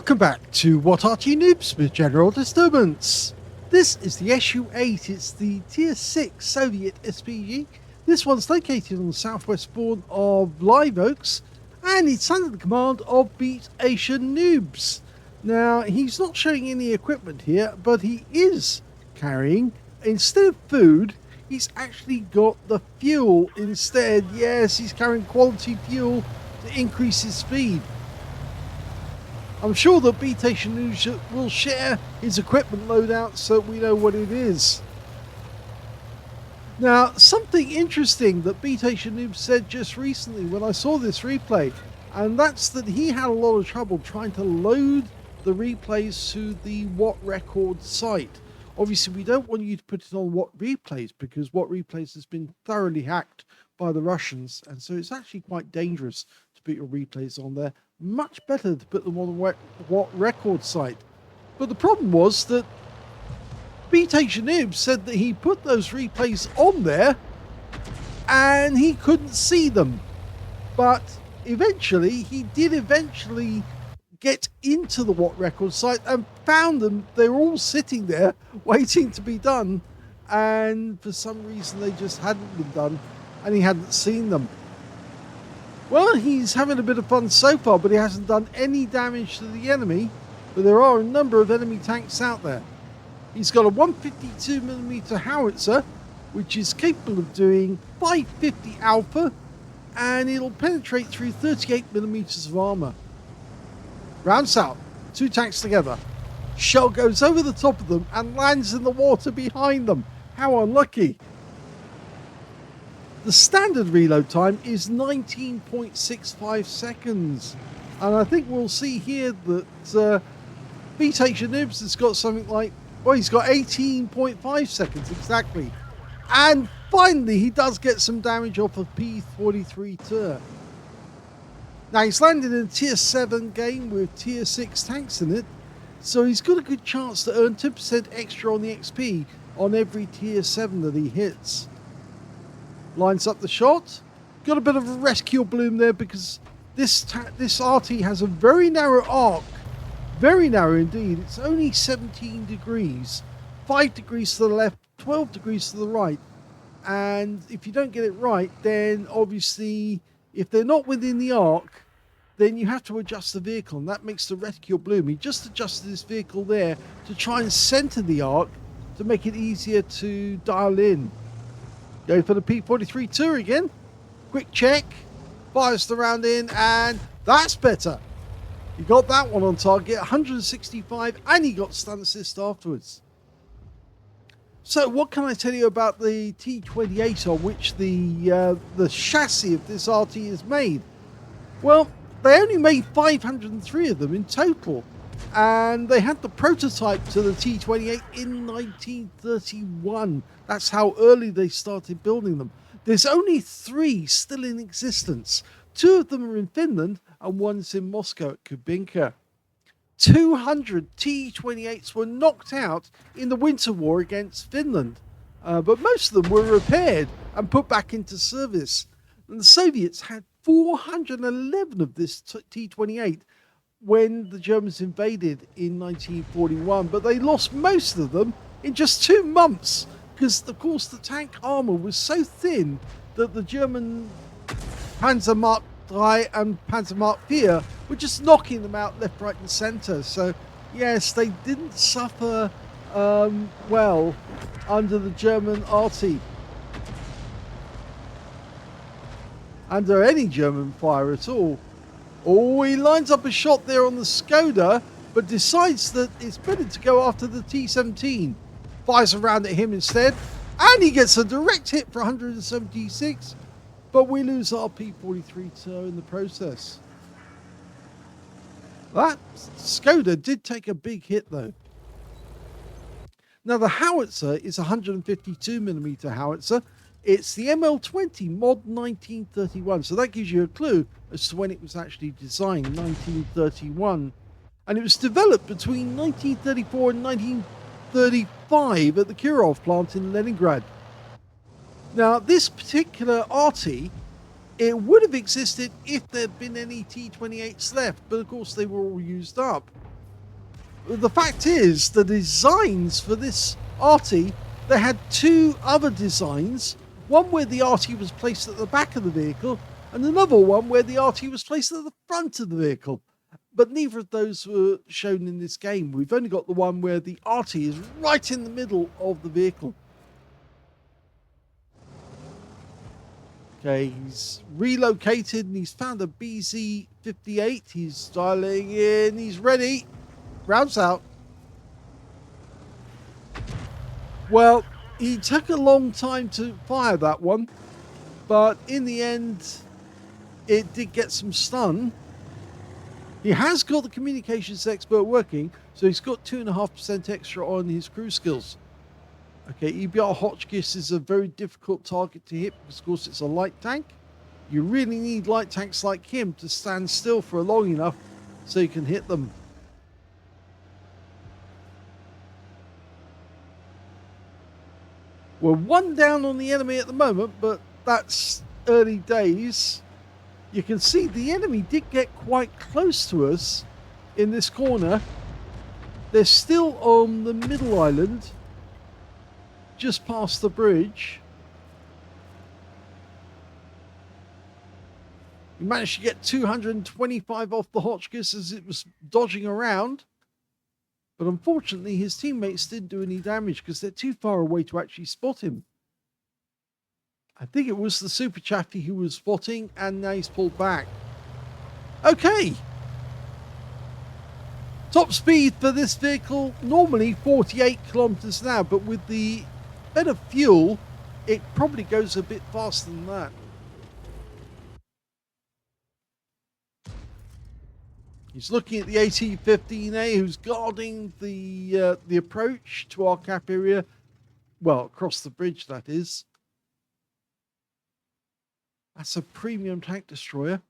Welcome back to What Arty Noobs with General Disturbance. This is the SU-8, it's the Tier 6 Soviet SPG. This one's located on the southwest border of Live Oaks, and it's under the command of beatasianoobs. Now, he's not showing any equipment here, but he is carrying, instead of food, he's actually got the fuel instead. Yes, he's carrying quality fuel to increase his speed. I'm sure that beatasianoobs will share his equipment loadout so we know what it is. Now, something interesting that beatasianoobs said just recently when I saw this replay, and that's that he had a lot of trouble trying to load the replays to the What Record site. Obviously, we don't want you to put it on What Replays because What Replays has been thoroughly hacked by the Russians, and so it's actually quite dangerous to put your replays on there. Much better to put them on the What Record site. But the problem was that beatasianoobs said that he put those replays on there and he couldn't see them. But eventually, he did get into the What Record site and found them. They were all sitting there waiting to be done, and for some reason they just hadn't been done and he hadn't seen them. Well, he's having a bit of fun so far, but he hasn't done any damage to the enemy. But there are a number of enemy tanks out there. He's got a 152mm howitzer, which is capable of doing 550 alpha, and it'll penetrate through 38mm of armor. Rounds out, two tanks together. Shell goes over the top of them and lands in the water behind them. How unlucky. The standard reload time is 19.65 seconds. And I think we'll see here that beatasianoobs has got something like, well, he's got 18.5 seconds exactly. And finally, he does get some damage off of P-43 Tur. Now, he's landed in a Tier 7 game with Tier 6 tanks in it, so he's got a good chance to earn 10% extra on the XP on every Tier 7 that he hits. Lines up the shot. Got a bit of a rescue bloom there because this Arty has a very narrow arc. Very narrow indeed. It's only 17 degrees. 5 degrees to the left, 12 degrees to the right. And if you don't get it right, then obviously, if they're not within the arc, then you have to adjust the vehicle, and that makes the rescue bloom. He just adjusted his vehicle there to try and center the arc to make it easier to dial in. Going for the P-43 Tur again. Quick check. Fires the round in, and that's better. He got that one on target, 165, and he got stun assist afterwards. So what can I tell you about the T-28 on which the chassis of this Arty is made? Well, they only made 503 of them in total. And they had the prototype to the T-28 in 1931. That's how early they started building them. There's only 3 still in existence. 2 of them are in Finland and one's in Moscow at Kubinka. 200 T-28s were knocked out in the Winter War against Finland. But most of them were repaired and put back into service. And the Soviets had 411 of this T-28 when the Germans invaded in 1941, but they lost most of them in just 2 months because, of course, the tank armor was so thin that the German Panzer Mark III and Panzer Mark IV were just knocking them out left, right, and center. So, yes, they didn't suffer well under the German Arty, under any German fire at all. Oh, he lines up a shot there on the Skoda, but decides that it's better to go after the T-17. Fires around at him instead, and he gets a direct hit for 176, but we lose our P-43 Tur in the process. That Skoda did take a big hit though. Now the howitzer is a 152mm howitzer. It's the ML20 Mod 1931, so that gives you a clue as to when it was actually designed, 1931. And it was developed between 1934 and 1935 at the Kirov plant in Leningrad. Now, this particular Arty, it would have existed if there had been any T-28s left, but of course they were all used up. the fact is, the designs for this Arty, they had two other designs. One where the Arty was placed at the back of the vehicle, and another one where the Arty was placed at the front of the vehicle. But neither of those were shown in this game. We've only got the one where the Arty is right in the middle of the vehicle. Okay, he's relocated and he's found a BZ-58. He's dialing in, he's ready. Rounds out. Well, he took a long time to fire that one, but in the end, it did get some stun. He has got the communications expert working, so he's got 2.5% extra on his crew skills. Okay, EBR Hotchkiss is a very difficult target to hit because, of course, it's a light tank. You really need light tanks like him to stand still for long enough so you can hit them. We're one down on the enemy at the moment, but that's early days. You can see the enemy did get quite close to us in this corner. They're still on the middle island, just past the bridge. We managed to get 225 off the Hotchkiss as it was dodging around. But unfortunately, his teammates didn't do any damage because they're too far away to actually spot him. I think it was the Super Chaffee who was spotting, and now he's pulled back. Okay. Top speed for this vehicle, normally 48 kilometers an hour, but with the better fuel, it probably goes a bit faster than that. He's looking at the AT-15A, who's guarding the approach to our cap area. Well, across the bridge, that is. That's a premium tank destroyer.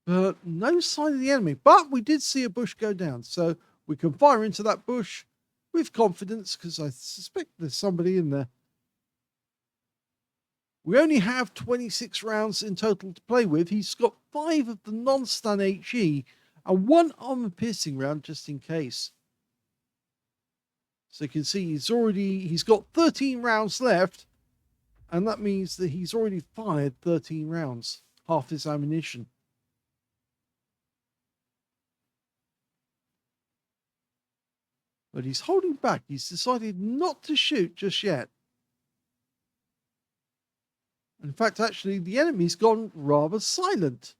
But no sign of the enemy. But we did see a bush go down, so we can fire into that bush with confidence, because I suspect there's somebody in there. We only have 26 rounds in total to play with. He's got 5 of the non-stun HE and 1 armor-piercing round just in case. So you can see he's got 13 rounds left, and that means that he's already fired 13 rounds, half his ammunition. But he's holding back. He's decided not to shoot just yet. In fact, actually, the enemy's gone rather silent.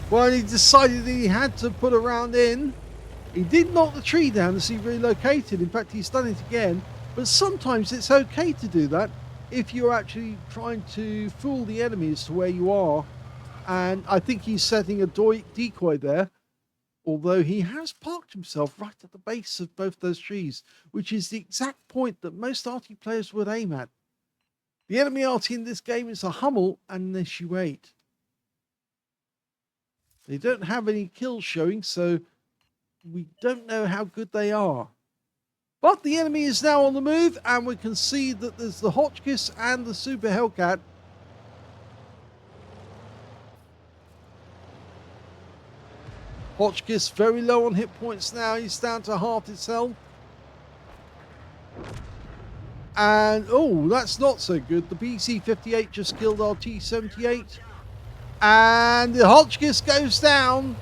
Well, he decided that he had to put a round in. He did knock the tree down as he relocated. In fact, he's done it again. But sometimes it's okay to do that if you're actually trying to fool the enemy as to where you are. And I think he's setting a decoy there. Although he has parked himself right at the base of both those trees, which is the exact point that most Arty players would aim at. The enemy Arty in this game is a Hummel and an SU-8. They don't have any kills showing, so we don't know how good they are. But the enemy is now on the move, and we can see that there's the Hotchkiss and the Super Hellcat. Hotchkiss very low on hit points now. He's down to half his health. And, oh, that's not so good. The BC-58 just killed our T-78. And the Hotchkiss goes down.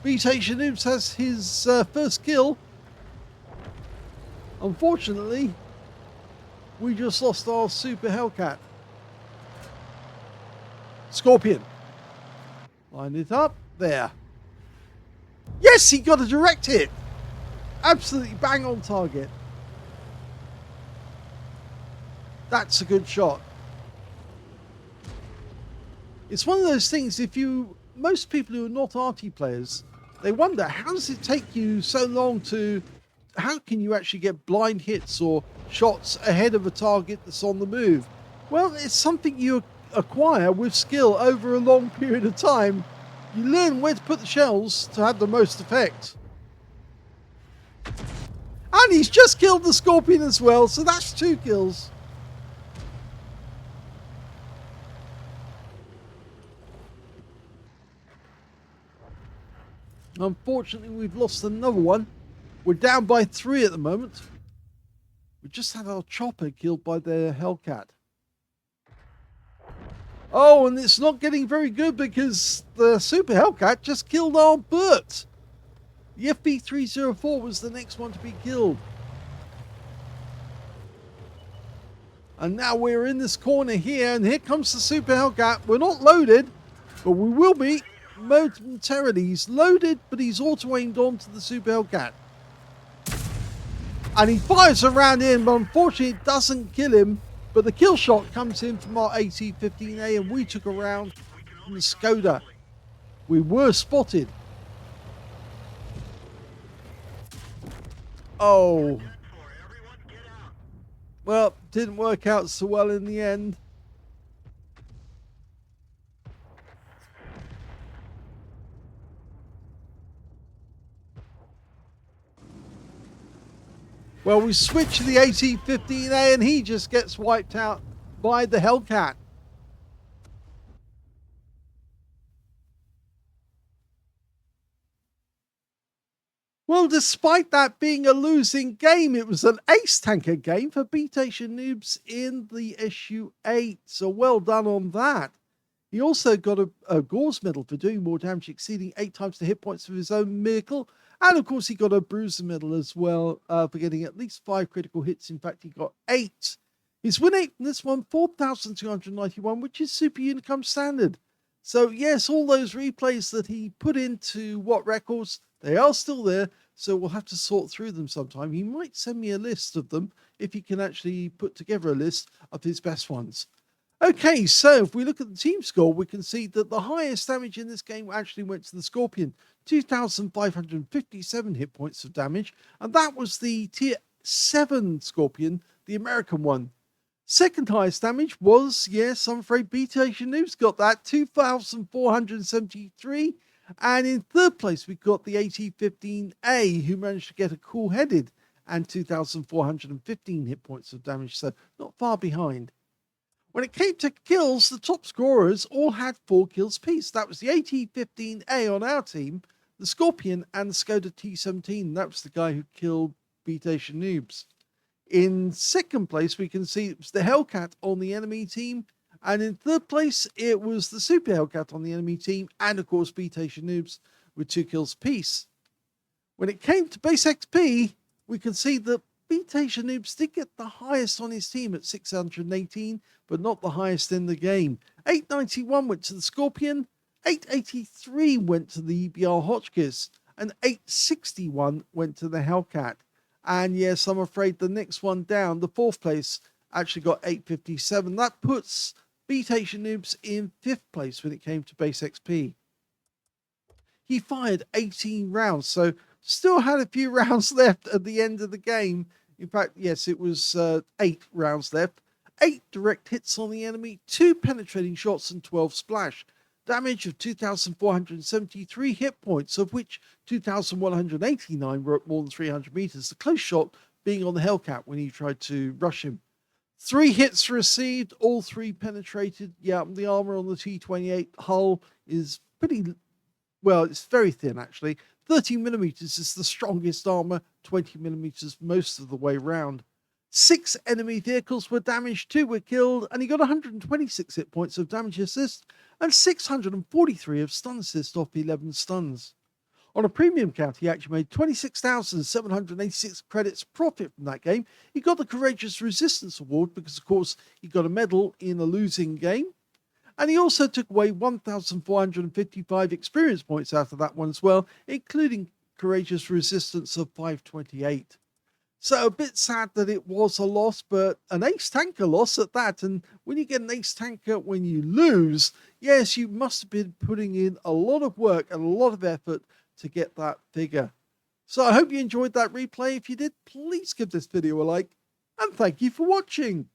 beatasianoobs has his first kill. Unfortunately, we just lost our Super Hellcat. Scorpion. Line it up. There. Yes, he got a direct hit. Absolutely bang on target. That's a good shot. It's one of those things, most people who are not Arty players, they wonder, how does it take you so long how can you actually get blind hits or shots ahead of a target that's on the move? Well, it's something you acquire with skill over a long period of time. You learn where to put the shells to have the most effect. And he's just killed the Scorpion as well, so that's 2 kills. Unfortunately, we've lost another one. We're down by 3 at the moment. We just had our chopper killed by the Hellcat. Oh, and it's not getting very good because the Super Hellcat just killed our Burt. The FB304 was the next one to be killed. And now we're in this corner here, and here comes the Super Hellcat. We're not loaded, but we will be momentarily. He's loaded, but he's auto-aimed onto the Super Hellcat. And he fires around him, but unfortunately it doesn't kill him. But the kill shot comes in from our AT-15A, and we took a round from the Skoda. We were spotted. Oh. Well, didn't work out so well in the end. Well, we switch to the AT-15A and he just gets wiped out by the Hellcat. Well, despite that being a losing game, it was an ace tanker game for beatasianoobs in the SU-8. So well done on that. He also got a Gauze medal for doing more damage, exceeding 8 times the hit points of his own vehicle. And of course, he got a Bruiser medal as well for getting at least 5 critical hits. In fact, he got 8. His win rate in this one, 4,291, which is Super Unicum standard. So yes, all those replays that he put into What Records, they are still there. So we'll have to sort through them sometime. He might send me a list of them if he can actually put together a list of his best ones. Okay, so if we look at the team score, we can see that the highest damage in this game actually went to the Scorpion, 2,557 hit points of damage, and that was the tier 7 Scorpion, the American one. Second highest damage was, yes, I'm afraid beatasianoobs got that, 2,473, and in third place we got the AT-15A, who managed to get a cool-headed and 2,415 hit points of damage, so not far behind. When it came to kills, the top scorers all had 4 kills apiece. That was the AT-15A on our team, the Scorpion, and the Skoda T-17. That was the guy who killed beatasianoobs. In second place, we can see it was the Hellcat on the enemy team. And in third place, it was the Super Hellcat on the enemy team. And of course, beatasianoobs with 2 kills apiece. When it came to base XP, we can see that beatasianoobs did get the highest on his team at 618, but not the highest in the game. 891 went to the Scorpion, 883 went to the EBR Hotchkiss, and 861 went to the Hellcat. And yes, I'm afraid the next one down, the fourth place, actually got 857. That puts beatasianoobs in 5th place when it came to base XP. He fired 18 rounds, so still had a few rounds left at the end of the game. In fact, yes, it was 8 rounds left. 8 direct hits on the enemy, 2 penetrating shots, and 12 splash. Damage of 2,473 hit points, of which 2,189 were at more than 300 meters. The close shot being on the Hellcat when he tried to rush him. 3 hits received, all 3 penetrated. Yeah, the armor on the T-28 hull is pretty, well, it's very thin actually. 30mm is the strongest armor, 20mm most of the way round. 6 enemy vehicles were damaged, 2 were killed, and he got 126 hit points of damage assist and 643 of stun assist off 11 stuns. On a premium count, he actually made 26,786 credits profit from that game. He got the Courageous Resistance Award because, of course, he got a medal in a losing game. And he also took away 1,455 experience points out of that one as well, including Courageous Resistance of 528. So a bit sad that it was a loss, but an ace tanker loss at that. And when you get an ace tanker when you lose, yes, you must have been putting in a lot of work and a lot of effort to get that figure. So I hope you enjoyed that replay. If you did, please give this video a like, and thank you for watching.